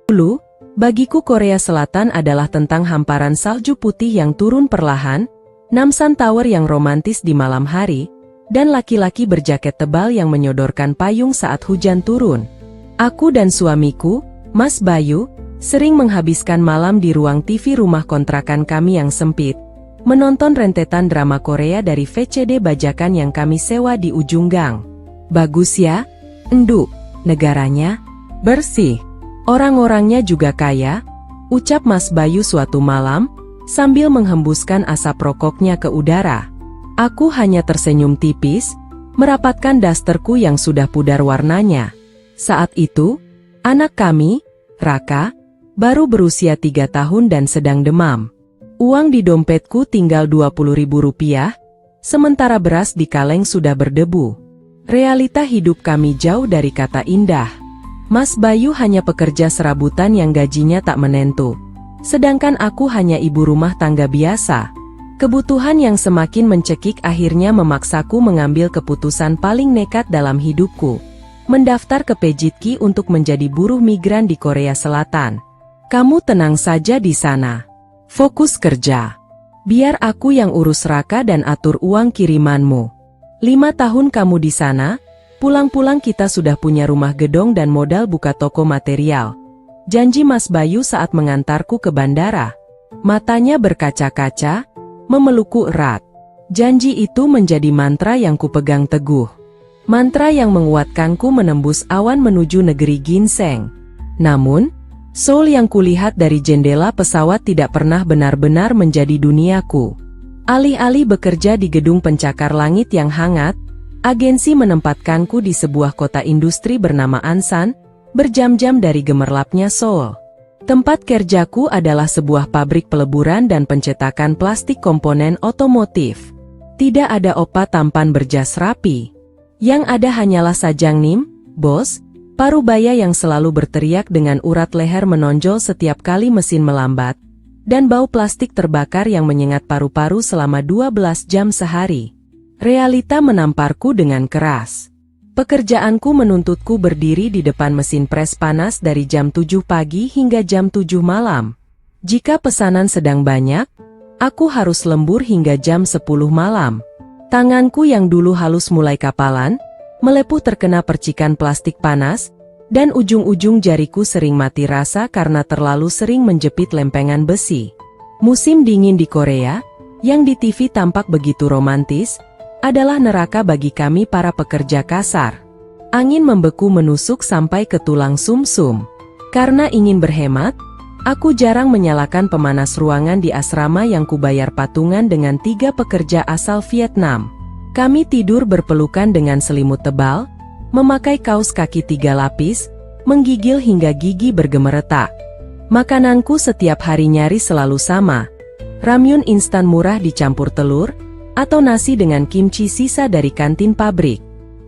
Dulu, bagiku Korea Selatan adalah tentang hamparan salju putih yang turun perlahan, Namsan Tower yang romantis di malam hari, dan laki-laki berjaket tebal yang menyodorkan payung saat hujan turun. Aku dan suamiku, Mas Bayu, sering menghabiskan malam di ruang TV rumah kontrakan kami yang sempit, menonton rentetan drama Korea dari VCD bajakan yang kami sewa di ujung gang. Bagus ya? Enduk, negaranya bersih. Orang-orangnya juga kaya, ucap Mas Bayu suatu malam, sambil menghembuskan asap rokoknya ke udara. Aku hanya tersenyum tipis, merapatkan dasterku yang sudah pudar warnanya. Saat itu, anak kami, Raka, baru berusia 3 tahun dan sedang demam. Uang di dompetku tinggal Rp20.000, sementara beras di kaleng sudah berdebu. Realita hidup kami jauh dari kata indah. Mas Bayu hanya pekerja serabutan yang gajinya tak menentu. Sedangkan aku hanya ibu rumah tangga biasa. Kebutuhan yang semakin mencekik akhirnya memaksaku mengambil keputusan paling nekat dalam hidupku. Mendaftar ke PJTK untuk menjadi buruh migran di Korea Selatan. Kamu tenang saja di sana. Fokus kerja. Biar aku yang urus Raka dan atur uang kirimanmu. 5 tahun kamu di sana. Pulang-pulang kita sudah punya rumah gedong dan modal buka toko material. Janji Mas Bayu saat mengantarku ke bandara. Matanya berkaca-kaca, memelukku erat. Janji itu menjadi mantra yang kupegang teguh. Mantra yang menguatkanku menembus awan menuju negeri ginseng. Namun, Seoul yang kulihat dari jendela pesawat tidak pernah benar-benar menjadi duniaku. Alih-alih bekerja di gedung pencakar langit yang hangat, agensi menempatkanku di sebuah kota industri bernama Ansan, berjam-jam dari gemerlapnya Seoul. Tempat kerjaku adalah sebuah pabrik peleburan dan pencetakan plastik komponen otomotif. Tidak ada opa tampan berjas rapi. Yang ada hanyalah Sajangnim, bos, parubaya yang selalu berteriak dengan urat leher menonjol setiap kali mesin melambat, dan bau plastik terbakar yang menyengat paru-paru selama 12 jam sehari. Realita menamparku dengan keras. Pekerjaanku menuntutku berdiri di depan mesin pres panas dari jam 7 pagi hingga jam 7 malam. Jika pesanan sedang banyak, aku harus lembur hingga jam 10 malam. Tanganku yang dulu halus mulai kapalan, melepuh terkena percikan plastik panas, dan ujung-ujung jariku sering mati rasa karena terlalu sering menjepit lempengan besi. Musim dingin di Korea, yang di TV tampak begitu romantis, adalah neraka bagi kami para pekerja kasar. Angin membeku menusuk sampai ke tulang sumsum. Karena ingin berhemat, aku jarang menyalakan pemanas ruangan di asrama yang kubayar patungan dengan 3 pekerja asal Vietnam. Kami tidur berpelukan dengan selimut tebal, memakai kaos kaki 3 lapis, menggigil hingga gigi bergemeretak. Makananku setiap hari nyaris selalu sama. Ramyun instan murah dicampur telur, atau nasi dengan kimchi sisa dari kantin pabrik.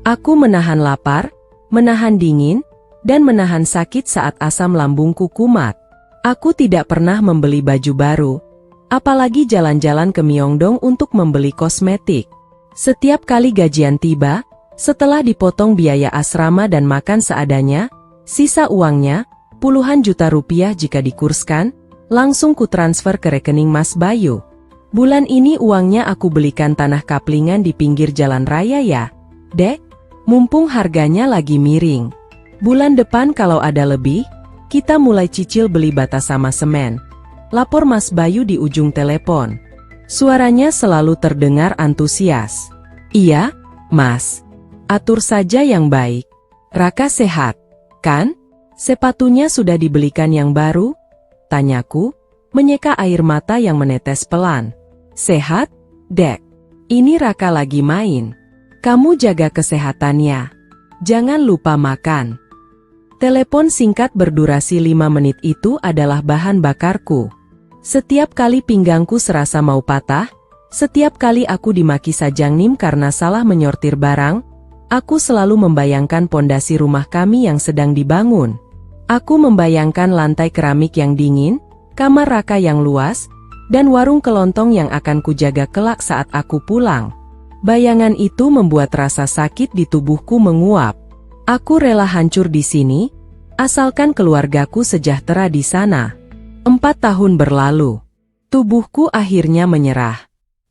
Aku menahan lapar, menahan dingin, dan menahan sakit saat asam lambungku kumat. Aku tidak pernah membeli baju baru, apalagi jalan-jalan ke Myeongdong untuk membeli kosmetik. Setiap kali gajian tiba, setelah dipotong biaya asrama dan makan seadanya, sisa uangnya, puluhan juta rupiah jika dikurskan, langsung kutransfer ke rekening Mas Bayu. Bulan ini uangnya aku belikan tanah kaplingan di pinggir jalan raya ya, Dek. Mumpung harganya lagi miring. Bulan depan kalau ada lebih, kita mulai cicil beli bata sama semen. Lapor Mas Bayu di ujung telepon. Suaranya selalu terdengar antusias. Iya, Mas. Atur saja yang baik. Raka sehat, kan? Sepatunya sudah dibelikan yang baru? Tanyaku, menyeka air mata yang menetes pelan. Sehat, Dek. Ini Raka lagi main. Kamu jaga kesehatannya. Jangan lupa makan. Telepon singkat berdurasi 5 menit itu adalah bahan bakarku. Setiap kali pinggangku serasa mau patah, setiap kali aku dimaki Sajangnim karena salah menyortir barang, aku selalu membayangkan pondasi rumah kami yang sedang dibangun. Aku membayangkan lantai keramik yang dingin, kamar Raka yang luas, dan warung kelontong yang akan kujaga kelak saat aku pulang. Bayangan itu membuat rasa sakit di tubuhku menguap. Aku rela hancur di sini, Asalkan keluargaku sejahtera di sana. 4 tahun berlalu. Tubuhku akhirnya menyerah.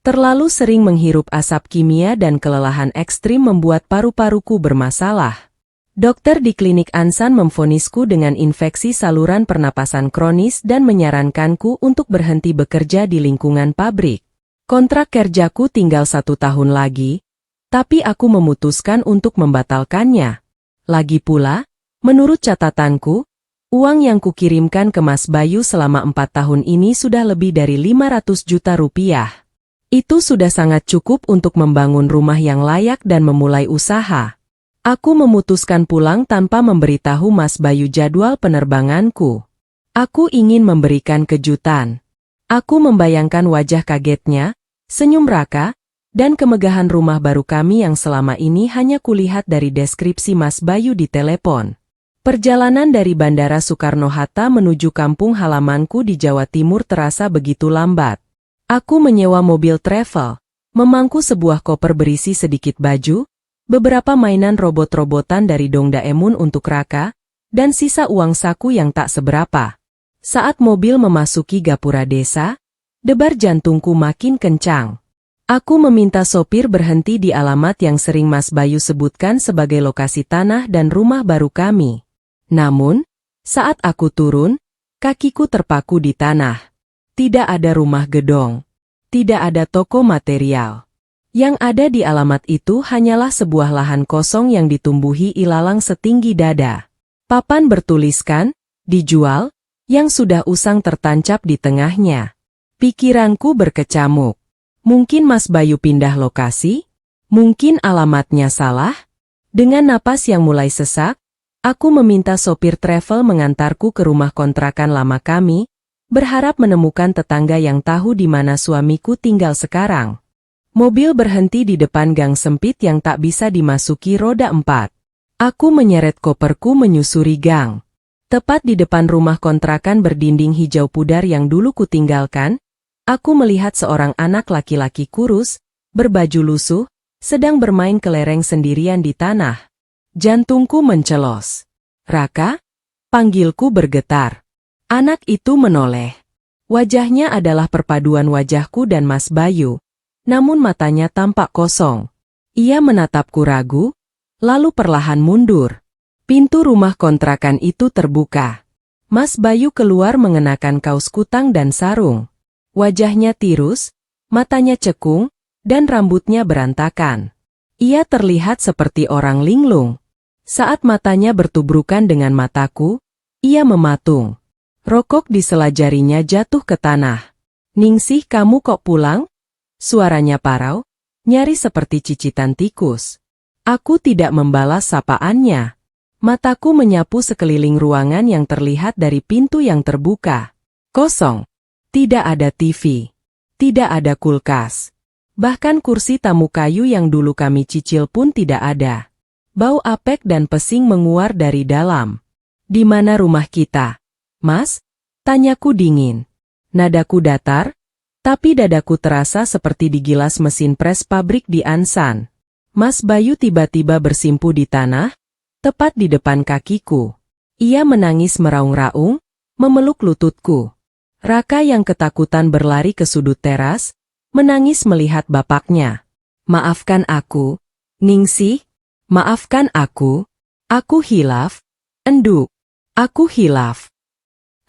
Terlalu sering menghirup asap kimia dan kelelahan ekstrim membuat paru-paruku bermasalah. Dokter di klinik Ansan memvonisku dengan infeksi saluran pernapasan kronis dan menyarankanku untuk berhenti bekerja di lingkungan pabrik. Kontrak kerjaku tinggal 1 tahun lagi, tapi aku memutuskan untuk membatalkannya. Lagi pula, menurut catatanku, uang yang kukirimkan ke Mas Bayu selama 4 tahun ini sudah lebih dari 500 juta rupiah. Itu sudah sangat cukup untuk membangun rumah yang layak dan memulai usaha. Aku memutuskan pulang tanpa memberitahu Mas Bayu jadwal penerbanganku. Aku ingin memberikan kejutan. Aku membayangkan wajah kagetnya, senyum Raka, dan kemegahan rumah baru kami yang selama ini hanya kulihat dari deskripsi Mas Bayu di telepon. Perjalanan dari Bandara Soekarno-Hatta menuju kampung halamanku di Jawa Timur terasa begitu lambat. Aku menyewa mobil travel, memangku sebuah koper berisi sedikit baju, beberapa mainan robot-robotan dari Dongdaemun untuk Raka, dan sisa uang saku yang tak seberapa. Saat mobil memasuki gapura desa, debar jantungku makin kencang. Aku meminta sopir berhenti di alamat yang sering Mas Bayu sebutkan sebagai lokasi tanah dan rumah baru kami. Namun, saat aku turun, kakiku terpaku di tanah. Tidak ada rumah gedong. Tidak ada toko material. Yang ada di alamat itu hanyalah sebuah lahan kosong yang ditumbuhi ilalang setinggi dada. Papan bertuliskan, dijual, yang sudah usang tertancap di tengahnya. Pikiranku berkecamuk. Mungkin Mas Bayu pindah lokasi? Mungkin alamatnya salah? Dengan napas yang mulai sesak, aku meminta sopir travel mengantarku ke rumah kontrakan lama kami, berharap menemukan tetangga yang tahu di mana suamiku tinggal sekarang. Mobil berhenti di depan gang sempit yang tak bisa dimasuki roda 4. Aku menyeret koperku menyusuri gang. Tepat di depan rumah kontrakan berdinding hijau pudar yang dulu kutinggalkan, aku melihat seorang anak laki-laki kurus, berbaju lusuh, sedang bermain kelereng sendirian di tanah. Jantungku mencelos. Raka? Panggilku bergetar. Anak itu menoleh. Wajahnya adalah perpaduan wajahku dan Mas Bayu, namun matanya tampak kosong. Ia menatapku ragu, lalu perlahan mundur. Pintu rumah kontrakan itu terbuka. Mas Bayu keluar mengenakan kaos kutang dan sarung. Wajahnya tirus, matanya cekung, dan rambutnya berantakan. Ia terlihat seperti orang linglung. Saat matanya bertubrukan dengan mataku, ia mematung. Rokok di sela jarinya jatuh ke tanah. Ningsih, kamu kok pulang? Suaranya parau, nyaris seperti cicitan tikus. Aku tidak membalas sapaannya. Mataku menyapu sekeliling ruangan yang terlihat dari pintu yang terbuka. Kosong. Tidak ada TV. Tidak ada kulkas. Bahkan kursi tamu kayu yang dulu kami cicil pun tidak ada. Bau apek dan pesing menguar dari dalam. Di mana rumah kita? Mas? Tanyaku dingin. Nadaku datar, tapi dadaku terasa seperti digilas mesin pres pabrik di Ansan. Mas Bayu tiba-tiba bersimpu di tanah, tepat di depan kakiku. Ia menangis meraung-raung, memeluk lututku. Raka yang ketakutan berlari ke sudut teras, menangis melihat bapaknya. Maafkan aku, Ningsih. Maafkan aku hilaf, enduk, aku hilaf.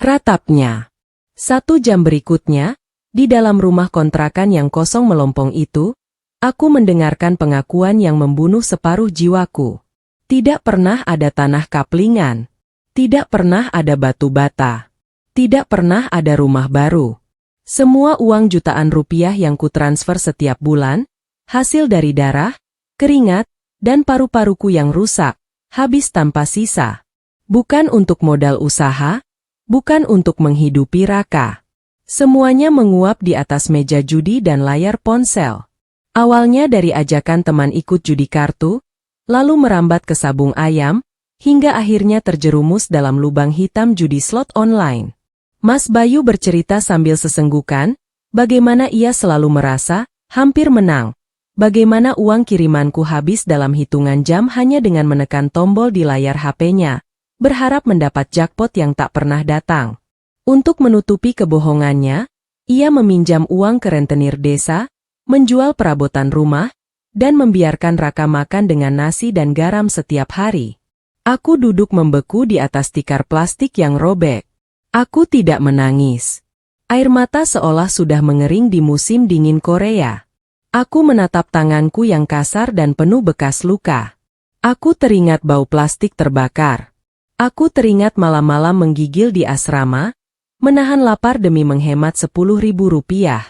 Ratapnya. 1 jam berikutnya, di dalam rumah kontrakan yang kosong melompong itu, aku mendengarkan pengakuan yang membunuh separuh jiwaku. Tidak pernah ada tanah kaplingan. Tidak pernah ada batu bata. Tidak pernah ada rumah baru. Semua uang jutaan rupiah yang kutransfer setiap bulan, hasil dari darah, keringat, dan paru-paruku yang rusak, habis tanpa sisa. Bukan untuk modal usaha, bukan untuk menghidupi Raka. Semuanya menguap di atas meja judi dan layar ponsel. Awalnya dari ajakan teman ikut judi kartu, lalu merambat ke sabung ayam, hingga akhirnya terjerumus dalam lubang hitam judi slot online. Mas Bayu bercerita sambil sesenggukan, bagaimana ia selalu merasa hampir menang. Bagaimana uang kirimanku habis dalam hitungan jam hanya dengan menekan tombol di layar HP-nya. berharap mendapat jackpot yang tak pernah datang. Untuk menutupi kebohongannya, ia meminjam uang ke rentenir desa, menjual perabotan rumah, dan membiarkan Raka makan dengan nasi dan garam setiap hari. Aku duduk membeku di atas tikar plastik yang robek. Aku tidak menangis. Air mata seolah sudah mengering di musim dingin Korea. Aku menatap tanganku yang kasar dan penuh bekas luka. Aku teringat bau plastik terbakar. Aku teringat malam-malam menggigil di asrama, menahan lapar demi menghemat 10.000 rupiah.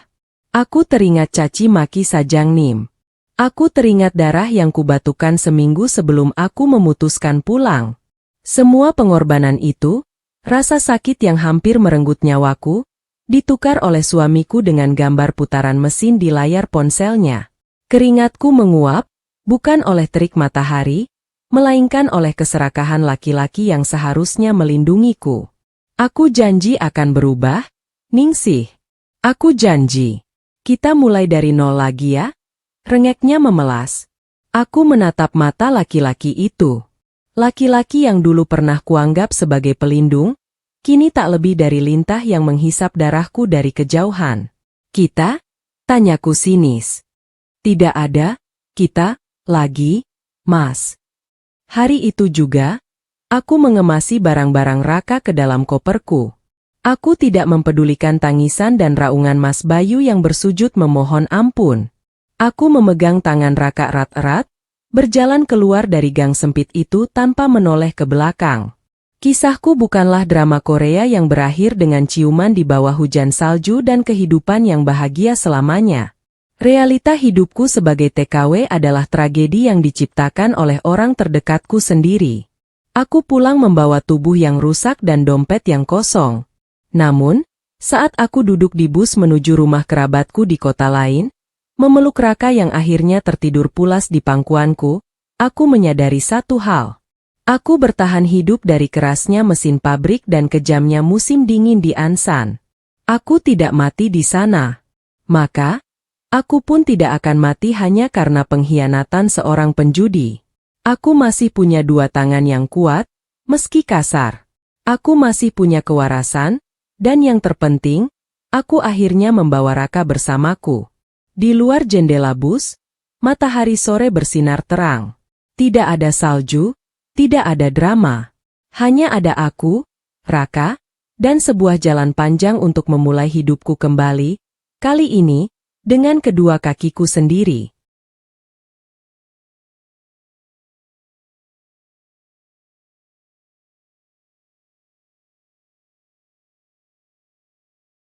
Aku teringat caci maki Sajang Nim. Aku teringat darah yang kubatukan seminggu sebelum aku memutuskan pulang. Semua pengorbanan itu, rasa sakit yang hampir merenggut nyawaku, ditukar oleh suamiku dengan gambar putaran mesin di layar ponselnya. Keringatku menguap, bukan oleh terik matahari, melainkan oleh keserakahan laki-laki yang seharusnya melindungiku. Aku janji akan berubah, Ningsih. Aku janji. Kita mulai dari nol lagi ya? Rengeknya memelas. Aku menatap mata laki-laki itu. Laki-laki yang dulu pernah kuanggap sebagai pelindung, kini tak lebih dari lintah yang menghisap darahku dari kejauhan. Kita? Tanyaku sinis. Tidak ada, kita, lagi, Mas. Hari itu juga, aku mengemasi barang-barang Raka ke dalam koperku. Aku tidak mempedulikan tangisan dan raungan Mas Bayu yang bersujud memohon ampun. Aku memegang tangan Raka erat-erat, berjalan keluar dari gang sempit itu tanpa menoleh ke belakang. Kisahku bukanlah drama Korea yang berakhir dengan ciuman di bawah hujan salju dan kehidupan yang bahagia selamanya. Realita hidupku sebagai TKW adalah tragedi yang diciptakan oleh orang terdekatku sendiri. Aku pulang membawa tubuh yang rusak dan dompet yang kosong. Namun, saat aku duduk di bus menuju rumah kerabatku di kota lain, memeluk Raka yang akhirnya tertidur pulas di pangkuanku, aku menyadari satu hal. Aku bertahan hidup dari kerasnya mesin pabrik dan kejamnya musim dingin di Ansan. Aku tidak mati di sana. Maka, aku pun tidak akan mati hanya karena pengkhianatan seorang penjudi. Aku masih punya dua tangan yang kuat, meski kasar. Aku masih punya kewarasan, dan yang terpenting, aku akhirnya membawa Raka bersamaku. Di luar jendela bus, matahari sore bersinar terang. Tidak ada salju, tidak ada drama. Hanya ada aku, Raka, dan sebuah jalan panjang untuk memulai hidupku kembali, kali ini, dengan kedua kakiku sendiri.